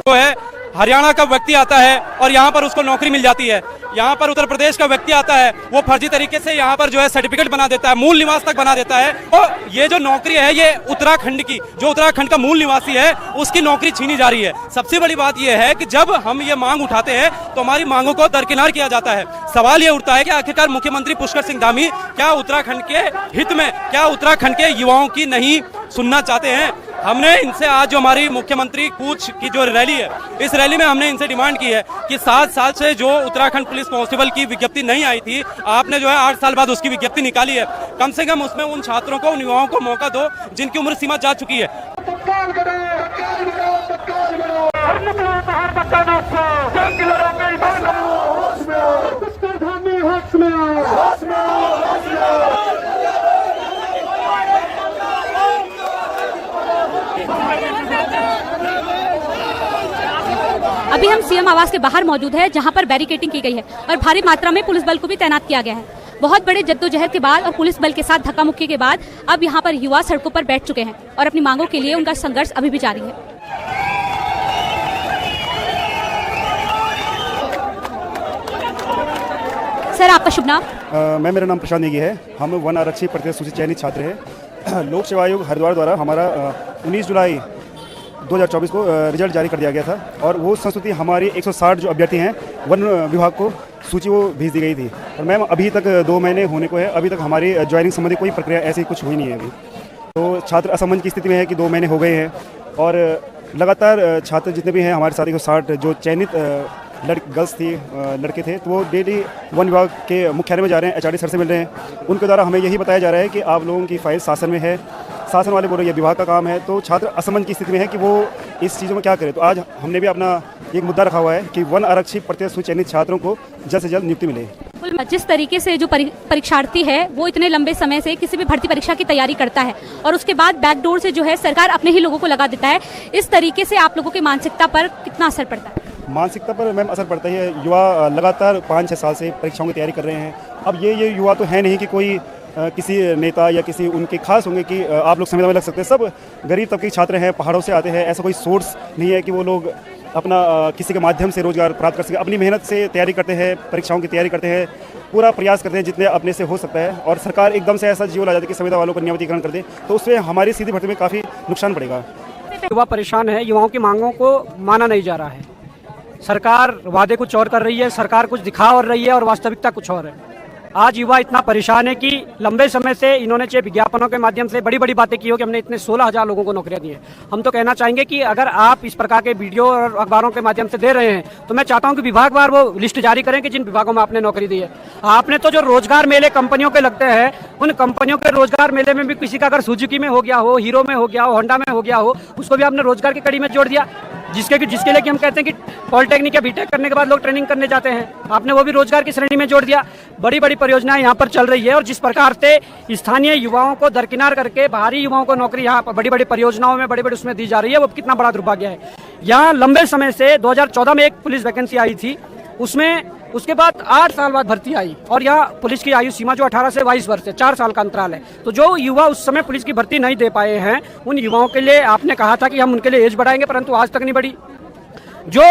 है हरियाणा का व्यक्ति आता है और यहाँ पर उसको नौकरी मिल जाती है। यहाँ पर उत्तर प्रदेश का व्यक्ति आता है, वो फर्जी तरीके से यहाँ पर जो है सर्टिफिकेट बना देता है, मूल निवास तक बना देता है। और ये जो नौकरी है ये उत्तराखंड की, जो उत्तराखंड का मूल निवासी है उसकी नौकरी छीनी जा रही है। सबसे बड़ी बात ये है कि जब हम ये मांग उठाते हैं तो हमारी मांगों को दरकिनार किया जाता है। सवाल ये उठता है कि आखिरकार मुख्यमंत्री पुष्कर सिंह धामी क्या उत्तराखंड के हित में, क्या उत्तराखंड के युवाओं की नहीं सुनना चाहते हैं? हमने इनसे आज जो हमारी मुख्यमंत्री कूच की जो रैली है, इस रैली में हमने इनसे डिमांड की है कि 7 साल से जो उत्तराखंड पुलिस कांस्टेबल की विज्ञप्ति नहीं आई थी, आपने जो है 8 साल बाद उसकी विज्ञप्ति निकाली है। कम से कम उसमें उन छात्रों को, उन युवाओं को मौका दो जिनकी उम्र सीमा जा चुकी है। अभी हम सीएम आवास के बाहर मौजूद है, जहां पर बैरिकेडिंग की गई है और भारी मात्रा में पुलिस बल को भी तैनात किया गया है। बहुत बड़े जद्दोजहद के बाद और पुलिस बल के साथ धक्का मुक्की के बाद अब यहां पर युवा सड़कों पर बैठ चुके हैं और अपनी मांगों के लिए उनका संघर्ष अभी भी जारी है। सर, आपका शुभ नाम? मेरा नाम प्रशांत नेगी है। हम वन आरक्षी प्रत्यक्ष सूची चयनित छात्र हैं। लोक सेवा आयोग हरिद्वार द्वारा हमारा 19 जुलाई 2024 को रिजल्ट जारी कर दिया गया था और वो संस्तुति हमारी 160 जो अभ्यर्थी हैं वन विभाग को सूची वो भेज दी गई थी। और मैम अभी तक 2 महीने होने को है, अभी तक हमारी ज्वाइनिंग संबंधी कोई प्रक्रिया ऐसी कुछ हुई नहीं है अभी। तो छात्र असमंजस की स्थिति में है कि 2 महीने हो गए हैं और लगातार छात्र जितने भी हैं हमारे साथ 160 जो चयनित गर्ल्स थी, लड़के थे, तो वो डेली वन विभाग के मुख्यालय में जा रहे हैं, एचआरडी सर से मिल रहे हैं। उनके द्वारा हमें यही बताया जा रहा है कि आप लोगों की फाइल शासन में है, शासन वाले बोल रहे हैं ये विभाग का काम है। तो छात्र असमंजस की स्थिति में है कि वो इस चीज़ों में क्या करें। तो आज हमने भी अपना एक मुद्दा रखा हुआ है कि वन आरक्षी प्रत्यक्ष सूची चयनित छात्रों को जल्द से जल्द नियुक्ति मिले। जिस तरीके से जो परीक्षार्थी है वो इतने लंबे समय से किसी भी भर्ती परीक्षा की तैयारी करता है और उसके बाद बैकडोर से जो है सरकार अपने ही लोगों को लगा देता है, इस तरीके से आप लोगों की मानसिकता पर कितना असर पड़ता है? मानसिकता पर मैम असर पड़ता है। युवा लगातार 5-6 साल से परीक्षाओं की तैयारी कर रहे हैं। अब ये युवा तो है नहीं कि कोई किसी नेता या किसी उनके खास होंगे कि आप लोग संविदा में लग सकते हैं। सब गरीब तबके के छात्र हैं, पहाड़ों से आते हैं। ऐसा कोई सोर्स नहीं है कि वो लोग अपना किसी के माध्यम से रोजगार प्राप्त कर सके। अपनी मेहनत से तैयारी करते हैं, परीक्षाओं की तैयारी करते हैं, पूरा प्रयास करते हैं जितने अपने से हो सकता है। और सरकार एकदम से ऐसा जीवो ला जाती है कि संविदा वालों को नियमितीकरण कर दे, तो उससे हमारी सीधी भर्ती में काफ़ी नुकसान पड़ेगा। युवा परेशान है, युवाओं की मांगों को माना नहीं जा रहा है। सरकार वादे कुछ और कर रही है, सरकार कुछ दिखा और रही है और वास्तविकता कुछ और है। आज युवा इतना परेशान है कि लंबे समय से इन्होंने चाहे विज्ञापनों के माध्यम से बड़ी बड़ी बातें की हो कि हमने इतने 16,000 लोगों को नौकरियां दी हैं। हम तो कहना चाहेंगे कि अगर आप इस प्रकार के वीडियो और अखबारों के माध्यम से दे रहे हैं तो मैं चाहता हूं कि विभागवार वो लिस्ट जारी करें कि जिन विभागों में आपने नौकरी दी है। आपने तो जो रोजगार मेले कंपनियों के लगते हैं, उन कंपनियों के रोजगार मेले में भी किसी का अगर सुजुकी में हो गया हो, हीरो में हो गया हो, होंडा में हो गया हो, उसको भी आपने रोजगार की कड़ी में जोड़ दिया। जिसके लिए कि हम कहते हैं कि पॉलिटेक्निक या बीटेक करने के बाद लोग ट्रेनिंग करने जाते हैं, आपने वो भी रोजगार की श्रेणी में जोड़ दिया। बड़ी बड़ी परियोजनाएं यहाँ पर चल रही है और जिस प्रकार से स्थानीय युवाओं को दरकिनार करके बाहरी युवाओं को नौकरी यहाँ बड़ी बड़ी परियोजनाओं में बड़ी बड़ी उसमें दी जा रही है, वो कितना बड़ा दुर्भाग्य है। यहाँ लंबे समय से 2014 में एक पुलिस वैकेंसी आई थी, उसमें उसके बाद 8 साल बाद भर्ती आई और यहाँ पुलिस की आयु सीमा जो 18 से 22 वर्ष है, 4 साल का अंतराल है। तो जो युवा उस समय पुलिस की भर्ती नहीं दे पाए हैं, उन युवाओं के लिए आपने कहा था कि हम उनके लिए एज बढ़ाएंगे, परंतु आज तक नहीं बढ़ी। जो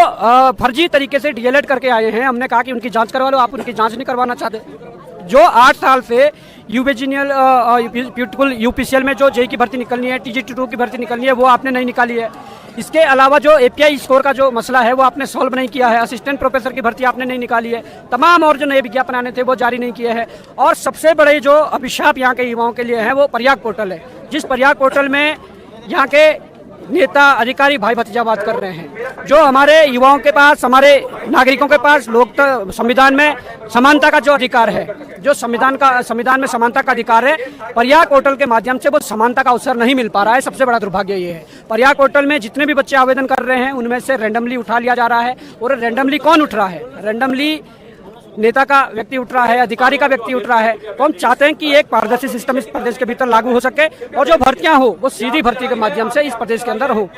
फर्जी तरीके से डीएलएड करके आए हैं, हमने कहा कि उनकी जांच करवा लो, आप उनकी जांच नहीं करवाना चाहते। जो 8 साल से यूबीजीनियल ब्यूटीफुल यूपीसीएल में जो जेई की भर्ती निकलनी है, टीजी2 की भर्ती निकलनी है, वो आपने नहीं निकाली है। इसके अलावा जो एपीआई स्कोर का जो मसला है वो आपने सॉल्व नहीं किया है। असिस्टेंट प्रोफेसर की भर्ती आपने नहीं निकाली है। तमाम और जो नए विज्ञापन आने थे वो जारी नहीं किए हैं। और सबसे बड़े जो अभिशाप यहाँ के युवाओं के लिए है वो प्रयाग पोर्टल है, जिस प्रयाग पोर्टल में यहाँ के नेता अधिकारी भाई भतीजावाद कर रहे हैं। जो हमारे युवाओं के पास, हमारे नागरिकों के पास संविधान में समानता का जो अधिकार है, जो संविधान में समानता का अधिकार है, प्रयाग पोर्टल के माध्यम से वो समानता का अवसर नहीं मिल पा रहा है। सबसे बड़ा दुर्भाग्य ये है। प्रयाग पोर्टल में जितने भी बच्चे आवेदन कर रहे हैं उनमें से रैंडमली उठा लिया जा रहा है। और रैंडमली कौन उठ रहा है? रैंडमली नेता का व्यक्ति उठ रहा है, अधिकारी का व्यक्ति उठ रहा है। तो हम चाहते हैं कि एक पारदर्शी सिस्टम इस प्रदेश के भीतर लागू हो सके और जो भर्तियां हो वो सीधी भर्ती के माध्यम से इस प्रदेश के अंदर हो।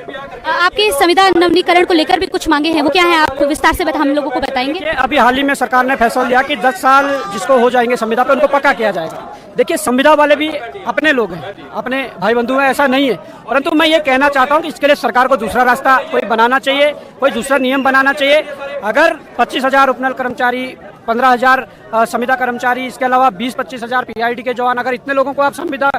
आपके संविधान नवीनीकरण को लेकर भी कुछ मांगे हैं, वो क्या है? आप विस्तार से हम लोगों को बताएंगे। अभी हाल ही में सरकार ने फैसला लिया कि 10 साल जिसको हो जाएंगे संविदा पे, उनको पक्का किया जाएगा। देखिए, संविदा वाले भी अपने लोग हैं, अपने भाई बंधु हैं, ऐसा नहीं है। परंतु मैं ये कहना चाहता हूँ कि इसके लिए सरकार को दूसरा रास्ता कोई बनाना चाहिए, कोई दूसरा नियम बनाना चाहिए। अगर 25,000 उपनल कर्मचारी, 15,000 संविदा कर्मचारी, इसके अलावा 20-25 हजार पीआईडी के जवान, अगर इतने लोगों को आप संविदा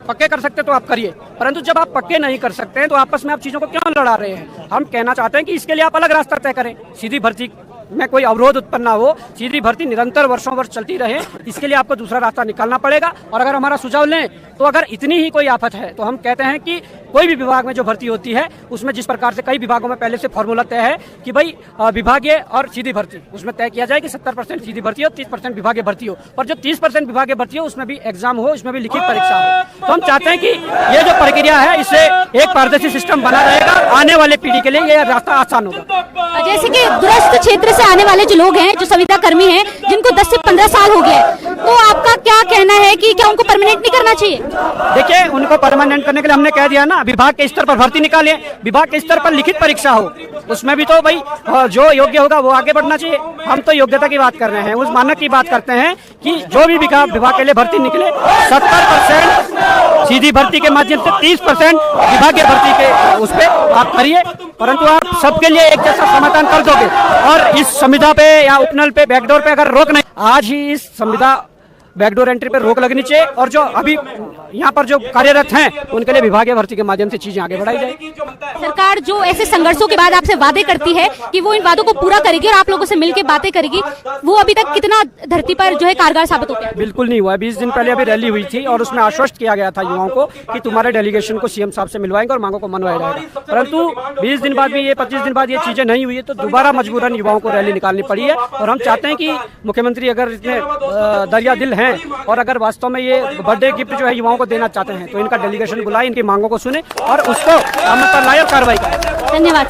पक्के कर सकते तो आप करिए। परंतु जब आप पक्के नहीं कर सकते हैं तो आपस में आप चीजों को क्यों लड़ा रहे हैं? हम कहना चाहते हैं कि इसके लिए आप अलग रास्ता तय करें। सीधी भर्ती में कोई अवरोध उत्पन्न ना हो, सीधी भर्ती निरंतर वर्षों वर्ष चलती रहे, इसके लिए आपको दूसरा रास्ता निकालना पड़ेगा। और अगर हमारा सुझाव लें तो अगर इतनी ही कोई आफत है तो हम कहते हैं कि कोई भी विभाग में जो भर्ती होती है उसमें जिस प्रकार से कई विभागों में पहले से फॉर्मूला तय है कि भाई विभागीय और सीधी भर्ती, उसमें तय किया जाए कि 70% सीधी भर्ती हो, 30% विभागीय भर्ती हो। और जो 30% विभागीय भर्ती हो उसमें भी एग्जाम हो, उसमें भी लिखित परीक्षा हो। तो हम चाहते हैं कि ये जो प्रक्रिया है इससे एक पारदर्शी सिस्टम बना रहेगा। आने वाले पीढ़ी के लिए ये रास्ता आसान होगा। जैसे कि दूरस्थ क्षेत्र से आने वाले जो लोग हैं, जो संविदा कर्मी हैं, जिनको 10 से 15 साल हो गए, तो आपका क्या कहना है कि क्या उनको परमानेंट नहीं करना चाहिए? देखिए, उनको परमानेंट करने के लिए हमने कह दिया ना, विभाग के स्तर पर भर्ती निकालिए, विभाग के स्तर पर लिखित परीक्षा हो, उसमें भी तो भाई जो योग्य होगा वो आगे बढ़ना चाहिए। हम तो योग्यता की बात कर रहे हैं, उस मानक की बात करते हैं कि जो भी विभाग के लिए भर्ती निकले 70% सीधी भर्ती के माध्यम से, 30% विभागीय भर्ती के उस पर आप करिए। परंतु आप सबके लिए एक जैसा समाधान कर दोगे और इस संविदा पे या उपनल पे, बैकडोर पे अगर रोक नहीं, आज ही इस संविदा बैकडोर एंट्री पर रोक लगनी चाहिए और जो अभी यहाँ पर जो कार्यरत हैं उनके लिए विभागीय भर्ती के माध्यम से चीजें आगे बढ़ाई जाएगी। सरकार जो ऐसे संघर्षों के बाद आपसे वादे करती है कि वो इन वादों को पूरा करेगी और आप लोगों से मिलकर बातें करेगी, वो अभी तक कितना धरती पर जो है कारगर साबित हो गया? बिल्कुल नहीं हुआ। 20 दिन पहले अभी रैली हुई थी और उसमें आश्वस्त किया गया था युवाओं को कि तुम्हारे डेलीगेशन को सीएम साहब से मिलवाएंगे और मांगों को मनवाया जाएगा। परंतु 20 दिन बाद भी, ये 25 दिन बाद ये चीजें नहीं हुई है तो दोबारा मजबूरन युवाओं को रैली निकालनी पड़ी है। और हम चाहते हैं कि मुख्यमंत्री अगर इतने दरिया दिल हैं और अगर वास्तव में ये बर्थडे गिफ्ट जो है युवाओं को देना चाहते हैं तो इनका डेलीगेशन बुलाए, इनकी मांगों को सुने और उसको अमल पर लाए और कार्रवाई करें। धन्यवाद।